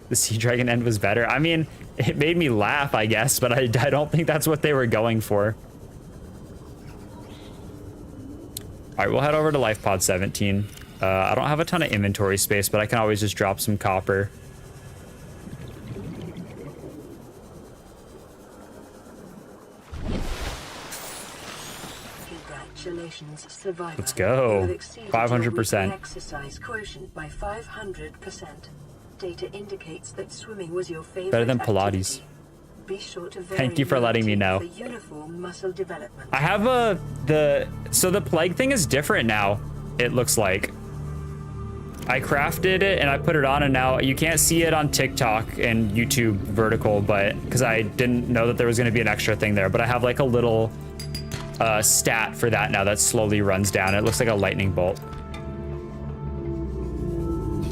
The Sea Dragon end was better. I mean, it made me laugh, I guess, but I don't think that's what they were going for. All right, we'll head over to LifePod 17. I don't have a ton of inventory space, but I can always just drop some copper. Congratulations, survivor. Let's go. You have exceeded 500%. your exercise quotient by 500%. Data indicates that swimming was your favorite Better than Pilates. activity. Be sure to Thank you for letting me know. for uniform muscle development. I have so the plague thing is different now, it looks like. I crafted it and I put it on, and now you can't see it on TikTok and YouTube vertical, but because I didn't know that there was going to be an extra thing there, but I have like a little stat for that now that slowly runs down. It looks like a lightning bolt.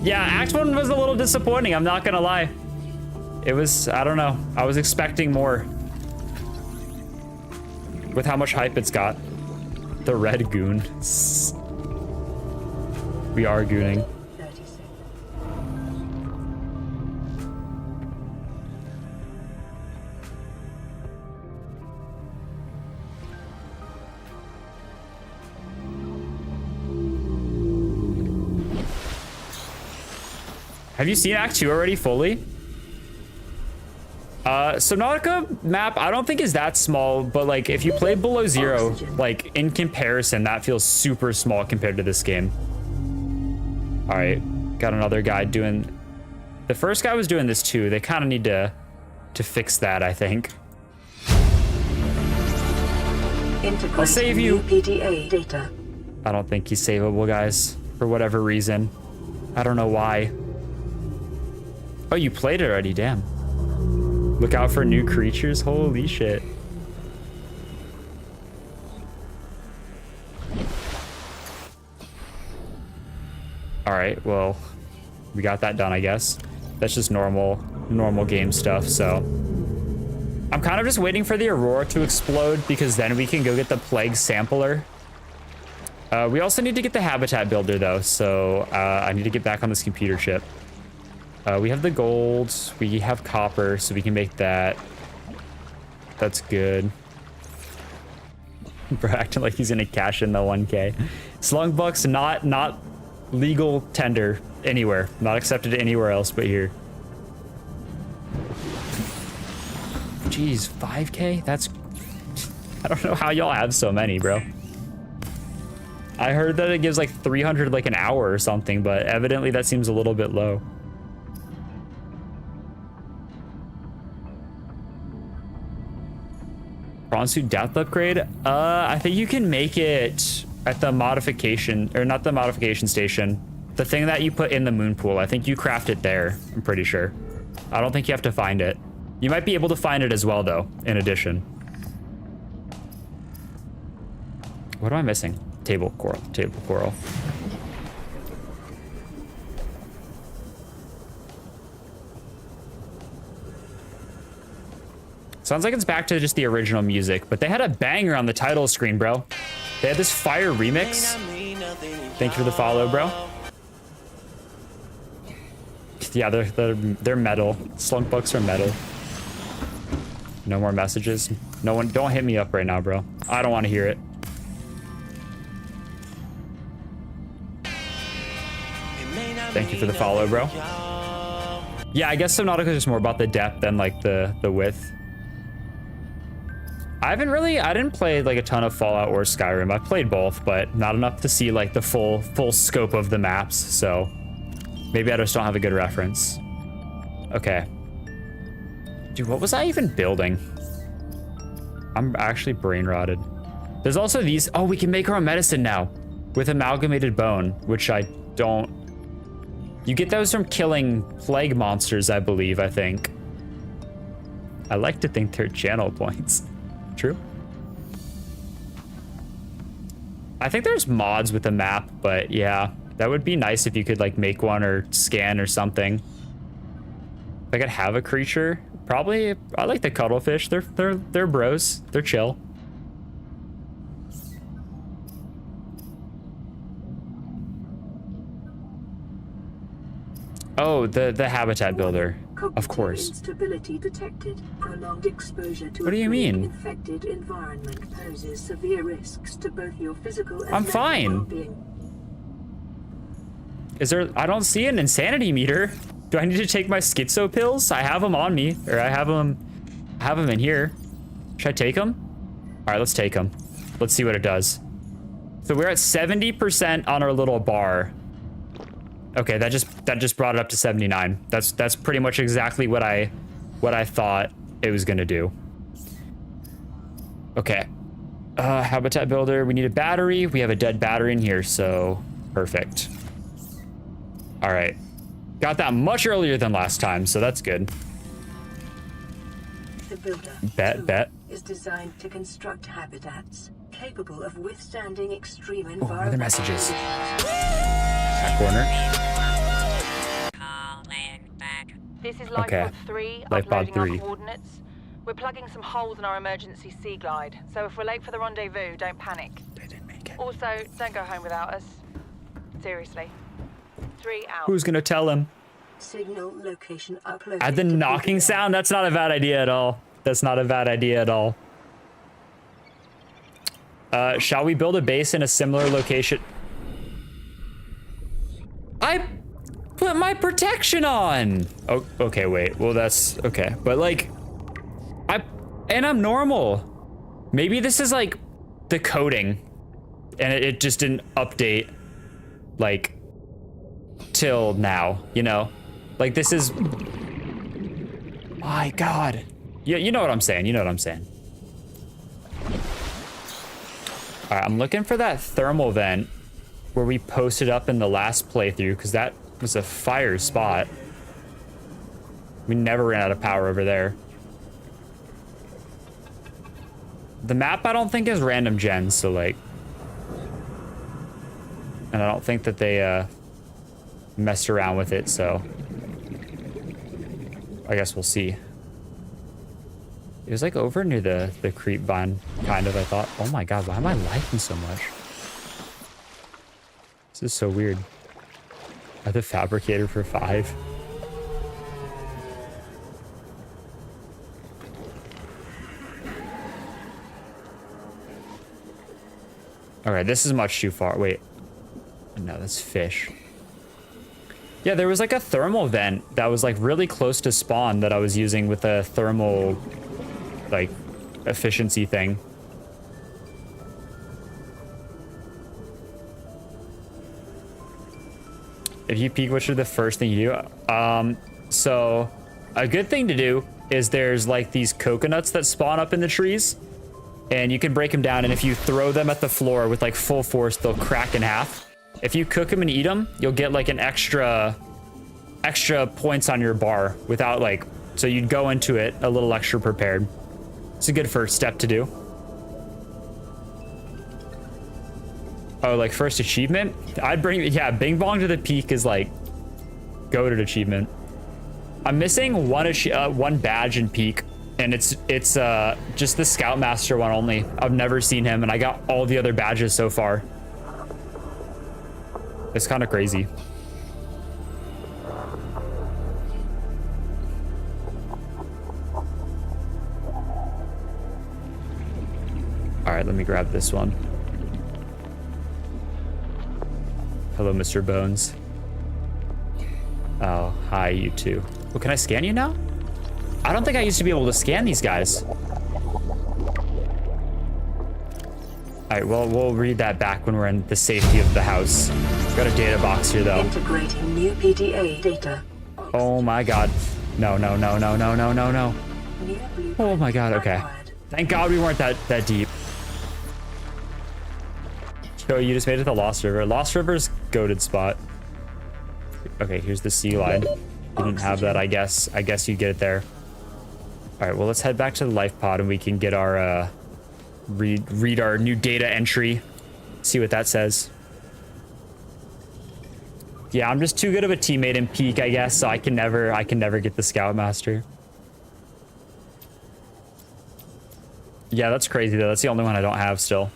Yeah, Act 1 was a little disappointing, I'm not gonna lie. It was, I don't know, I was expecting more with how much hype it's got. The red goon. We are gooning. 30 seconds. Have you seen Act 2 already fully? Subnautica map, I don't think is that small, but like if you play Below Zero, like in comparison, that feels super small compared to this game. All right, got another guy doing, the first guy was doing this too. They kind of need to fix that, I think. I'll save you. PDA data. I don't think he's savable, guys, for whatever reason. I don't know why. Oh, you played it already, damn. Look out for new creatures, holy shit. All right, well, we got that done, I guess. That's just normal game stuff, so. I'm kind of just waiting for the Aurora to explode because then we can go get the Plague Sampler. We also need to get the Habitat Builder though, so I need to get back on this computer chip. We have the gold, we have copper, so we can make that. That's good. Bro, acting like he's gonna cash in the 1K. Slungbuck's not legal tender anywhere. Not accepted anywhere else but here. Jeez, 5K? That's... I don't know how y'all have so many, bro. I heard that it gives like 300 like an hour or something, but evidently that seems a little bit low. Prawn suit depth upgrade? I think you can make it at the modification, or not the modification station. The thing that you put in the moon pool. I think you craft it there, I'm pretty sure. I don't think you have to find it. You might be able to find it as well though, in addition. What am I missing? Table coral. Sounds like it's back to just the original music, but they had a banger on the title screen, bro. They had this fire remix. Thank you for the follow, bro. Yeah, they're metal. Slunk bucks are metal. No more messages. No one, don't hit me up right now, bro. I don't want to hear it. Thank you for the follow, bro. Yeah, I guess Subnautica is just more about the depth than like the width. I didn't play like a ton of Fallout or Skyrim. I played both, but not enough to see like the full scope of the maps. So maybe I just don't have a good reference. Okay. Dude, what was I even building? I'm actually brain rotted. There's also these, oh, we can make our own medicine now with amalgamated bone, which I don't. You get those from killing plague monsters, I believe, I think. I like to think they're channel points. True. I think there's mods with the map, but yeah, that would be nice if you could like make one or scan or something. If I could have a creature, probably. I like the cuttlefish. They're bros. They're chill. Oh, the habitat builder. Of course. Instability detected. Prolonged exposure to What do you mean? infected environment poses severe risks to both your physical and I'm mental fine. well-being. Is there? I don't see an insanity meter. Do I need to take my schizo pills? I have them on me, or I have them in here. Should I take them? All right, let's take them. Let's see what it does. So we're at 70% on our little bar. Okay, that just brought it up to 79. That's pretty much exactly what I thought it was gonna do. Okay. Habitat builder, we need a battery. We have a dead battery in here, so perfect. All right. Got that much earlier than last time, so that's good. The builder Bet. is designed to construct habitats capable of withstanding extreme Oh, environmental other messages. conditions. Back corner. This is Okay. Lifepod 3, Lifepod uploading 3. our coordinates. We're plugging some holes in our emergency sea glide, so if we're late for the rendezvous, don't panic. They didn't make it. Also, don't go home without us. Seriously. 3 out. Who's gonna tell him? Signal location uploaded. Add the to knocking PDA. sound? That's not a bad idea at all. That's not a bad idea at all. Shall we build a base in a similar location? I put my my protection on? Oh, okay, wait. Well, that's okay. But like, I'm normal. Maybe this is like the coding and it just didn't update like till now, you know? Like this is, my God. Yeah, you know what I'm saying. You know what I'm saying. All right, I'm looking for that thermal vent where we posted up in the last playthrough because that was a fire spot. We never ran out of power over there. The map I don't think is random gens, so like, and I don't think that they messed around with it, so I guess we'll see. It was like over near the creep vine, kind of, I thought. Oh my God, why am I lagging so much? This is so weird. I the fabricator for 5. All right, this is much too far. Wait, no, that's fish. Yeah, there was like a thermal vent that was like really close to spawn that I was using with a thermal like efficiency thing. If you peek, what should the first thing you do? So a good thing to do is there's like these coconuts that spawn up in the trees and you can break them down. And if you throw them at the floor with like full force, they'll crack in half. If you cook them and eat them, you'll get like an extra points on your bar without like, so you'd go into it a little extra prepared. It's a good first step to do. Oh, like first achievement? I'd bring, yeah, Bing Bong to the Peak is like goated achievement. I'm missing one badge in Peak, and it's just the Scoutmaster one only. I've never seen him, and I got all the other badges so far. It's kind of crazy. All right, let me grab this one. Hello, Mr. Bones. Oh, hi, you two. Well, can I scan you now? I don't think I used to be able to scan these guys. All right, well, we'll read that back when we're in the safety of the house. Got a data box here, though. Integrating new PDA data. Oh my God. No, no, no, no, no, no, no, no. Oh my God, okay. Thank God we weren't that deep. So you just made it to Lost River. Lost River's goated spot. Okay, here's the sea line. You didn't have that, I guess. I guess you get it there. All right, well, let's head back to the life pod and we can get our, read our new data entry. See what that says. Yeah, I'm just too good of a teammate in Peak, I guess, so I can never get the Scoutmaster. Yeah, that's crazy though. That's the only one I don't have still.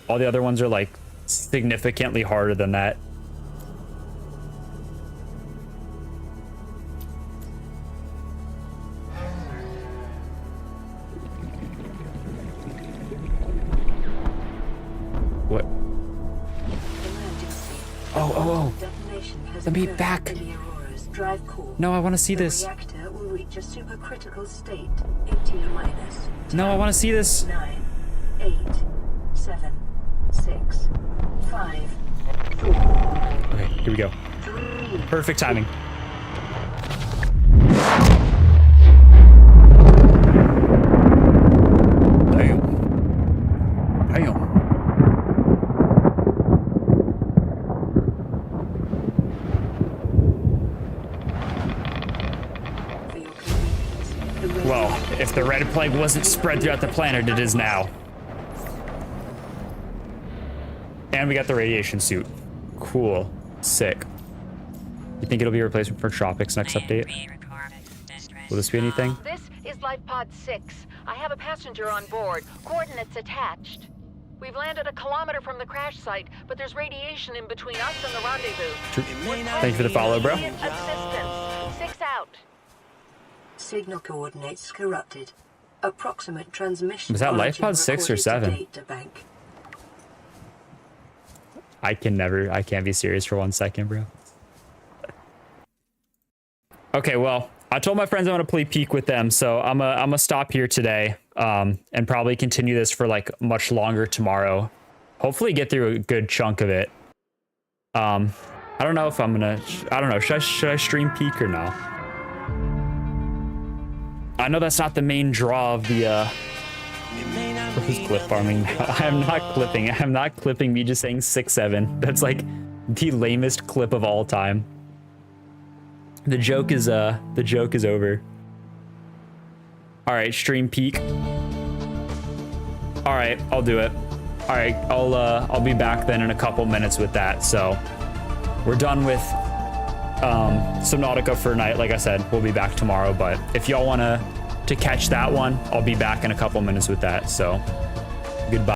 All the other ones are like significantly harder than that. What? Oh. Let me back. No, I want to see this. Reactor will reach a supercritical state in T-minus. No, I want to see this. 9, 8, 7, 6, 5, 4. Okay, here we go. 3. Perfect timing. Damn. Damn. Well, if the red plague wasn't spread throughout the planet, it is now. And we got the radiation suit. Cool. Sick. You think it'll be a replacement for Tropics next update? Will this be anything? This is Life Pod 6. I have a passenger on board. Coordinates attached. We've landed a kilometer from the crash site, but there's radiation in between us and the rendezvous. Thank you for the follow, bro. Assistance. 6 out. Signal coordinates corrupted. Approximate transmission. Was that Life Pod 6 or 7? I can't be serious for 1 second, bro. Okay, well, I told my friends I want to play Peak with them, so I'm gonna stop here today, and probably continue this for like much longer tomorrow. Hopefully get through a good chunk of it. I don't know if I'm gonna, I don't know, should I stream Peak or no? I know that's not the main draw of the, who's clip farming now? I'm not clipping me just saying 6-7. That's like the lamest clip of all time. The joke is over. All right, stream Peak. All right, I'll do it. All right, I'll be back then in a couple minutes with that. So we're done with Subnautica for tonight. Like I said, we'll be back tomorrow. But if y'all want to catch that one, I'll be back in a couple minutes with that. So goodbye.